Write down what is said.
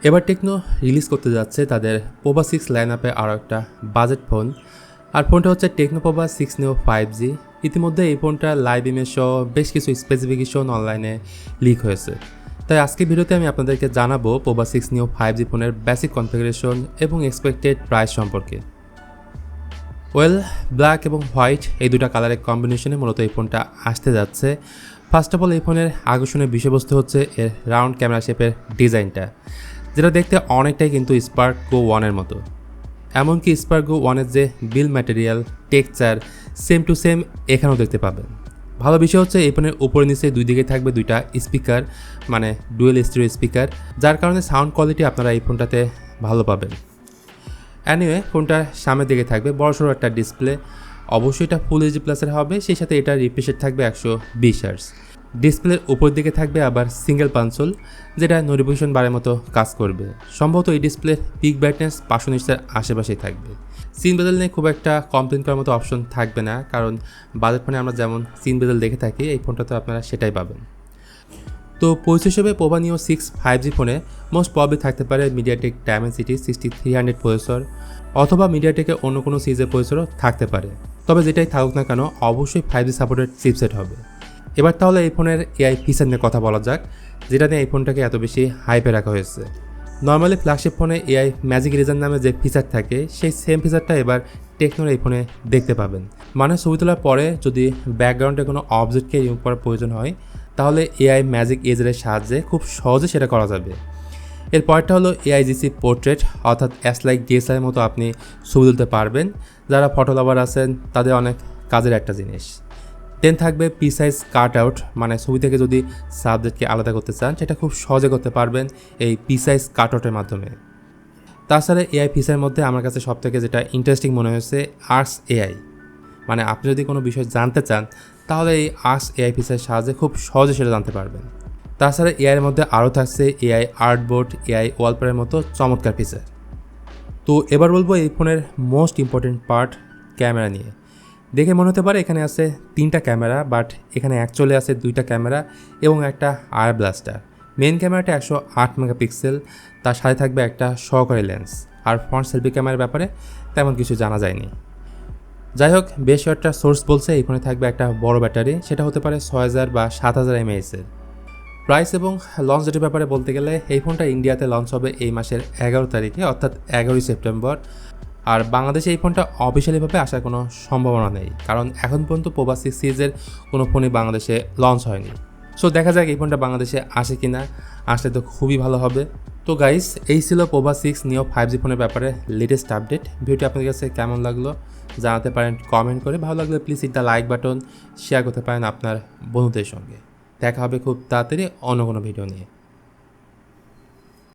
এবার techno release করতে যাচ্ছে তাদের পোভা 6 লাইন আপে আরও একটা বাজেট ফোন, আর ফোনটা হচ্ছে টেকনো পোভা 6 নিও 5G। ইতিমধ্যে এই ফোনটা লাইভ ইমেজ সহ বেশ কিছু স্পেসিফিকেশন অনলাইনে লিক হয়েছে। তাই আজকে ভিডিওতে আমি আপনাদেরকে জানাবো পোভা 6 নিও 5G ফোনের বেসিক কনফিগারেশন এবং এক্সপেক্টেড প্রাইস সম্পর্কে। ব্ল্যাক এবং হোয়াইট এই দুটা কালারের কম্বিনেশনে মূলত এই ফোনটা আসতে যাচ্ছে। ফার্স্ট অফ অল এই ফোনের আকর্ষণীয় বিষয়বস্তু হচ্ছে এর রাউন্ড ক্যামেরা শেপের ডিজাইনটা, যেটা দেখতে অনেকটাই কিন্তু স্পার্ক গো 1-এর মতো। এমনকি স্পার্ক গো 1-এর যে বিল material, texture same to same এখানেও দেখতে পাবেন। ভালো বিষয় হচ্ছে এই ফোনের উপরে নিচে দুই দিকে থাকবে দুইটা স্পিকার, মানে ডুয়েল স্টিরিও স্পিকার, যার কারণে সাউন্ড কোয়ালিটি আপনারা এই ফোনটাতে ভালো পাবেন। অ্যানিওয়ে ফোনটার সামনের দিকে থাকবে বড়সড় একটা ডিসপ্লে, অবশ্যই এটা ফুল এইচডি প্লাসের হবে, সেই সাথে এটা রিফ্রেশ রেট থাকবে 120 হার্টজ। ডিসপ্লের উপর দিকে থাকবে আবার সিঙ্গেল পানসোল, যেটা নোটিফিকেশন বারের মতো কাজ করবে। সম্ভবত এই ডিসপ্লের পিক ব্রাইটনেস 519-এর আশেপাশেই থাকবে। সিন বেজেল নিয়ে খুব একটা কমপ্লেন করার মতো অপশন থাকবে না, কারণ বাজেট ফোনে আমরা যেমন সিন বেজেল দেখে থাকি এই ফোনটাতে আপনারা সেটাই পাবেন। তো পরিচয় হিসেবে পোভা নিও 6 5G ফোনে মোস্ট প্রবাবলি থাকতে পারে মিডিয়াটেক ডায়মেনসিটি 6300 প্রসেসর, অথবা মিডিয়াটেকের অন্য কোনো সিরিজের প্রসেসরও থাকতে পারে। তবে যেটাই থাকুক না কেন অবশ্যই 5G সাপোর্টেড চিপসেট হবে। এবার তাহলে এই ফোনের এআই ফিচার নিয়ে কথা বলা যাক, যেটা নিয়ে এই ফোনটাকে এত বেশি হাইপে রাখা হয়েছে। নর্মালি ফ্ল্যাগশিপ ফোনে এআই ম্যাজিক ইরেজার নামে যে ফিচার থাকে সেই সেম ফিচারটা এবার টেকনোর এই ফোনে দেখতে পাবেন। মানে ছবি তোলার পরে যদি ব্যাকগ্রাউন্ডে কোনো অবজেক্টকে রিমুভ করার প্রয়োজন হয় তাহলে এআই ম্যাজিক ইরেজারের সাহায্যে খুব সহজে সেটা করা যাবে। এর পরেরটা হলো এআইজিসি পোর্ট্রেট, অর্থাৎ লাইক ডিএসএলআর মতো আপনি ছবি তুলতে পারবেন। যারা ফটো লাভার আছেন তাদের অনেক কাজের একটা জিনিস। দেন থাকবে প্রিসাইজ কাট আউট, মানে ছবি থেকে যদি সাবজেক্টকে আলাদা করতে চান সেটা খুব সহজে করতে পারবেন এই প্রিসাইজ কাট আউটের মাধ্যমে। তাছাড়া এআই ফিচারের মধ্যে আমার কাছে সবথেকে যেটা ইন্টারেস্টিং মনে হয়েছে আর্টস এআই, মানে আপনি যদি কোনো বিষয় জানতে চান তাহলে এই আর্টস এআই ফিচারের সাহায্যে খুব সহজে সেটা জানতে পারবেন। তাছাড়া এআইয়ের মধ্যে আরও থাকছে এআই আর্টবোর্ড, এআই ওয়ালপেপারের মতো চমৎকার ফিচার। তো এবার বলবো এই ফোনের মোস্ট ইম্পর্টেন্ট পার্ট ক্যামেরা নিয়ে। দেখে মনে হতে পারে এখানে আছে 3টা ক্যামেরা, বাট এখানে অ্যাকচুয়ালি আছে 2টা ক্যামেরা এবং একটা আয়ার ব্লাস্টার। মেন ক্যামেরাটা 108 মেগাপিক্সেল, তার সাথে থাকবে একটা সহকারী লেন্স। আর ফ্রন্ট সেলফি ক্যামেরার ব্যাপারে তেমন কিছু জানা যায়নি। যাই হোক, বেশ কয়েকটা সোর্স বলছে এই ফোনে থাকবে একটা বড় ব্যাটারি, সেটা হতে পারে 6000 বা 7000 mAh-এর। প্রাইস এবং লঞ্চ ডেটের ব্যাপারে বলতে গেলে এই ফোনটা ইন্ডিয়াতে লঞ্চ হবে এই মাসের 11 তারিখে, অর্থাৎ 11ই সেপ্টেম্বর। আর বাংলাদেশে এই ফোনটা অফিসিয়ালিভাবে আসার কোনো সম্ভাবনা নেই, কারণ এখন পর্যন্ত পোভা 6 সিরিজের কোনো ফোনই বাংলাদেশে লঞ্চ হয়নি। সো দেখা যাক এই ফোনটা বাংলাদেশে আসে কি না, আসলে তো খুবই ভালো হবে। তো গাইস, এই ছিল পোভা 6 নিও 5G ফোনের ব্যাপারে লেটেস্ট আপডেট। ভিডিওটি আপনাদের কাছে কেমন লাগলো জানাতে পারেন কমেন্ট করে। ভালো লাগলে প্লিজ একটা লাইক বাটন শেয়ার করতে পারেন আপনার বন্ধুদের সঙ্গে। দেখা হবে খুব তাড়াতাড়ি অন্য কোনো ভিডিও নিয়ে।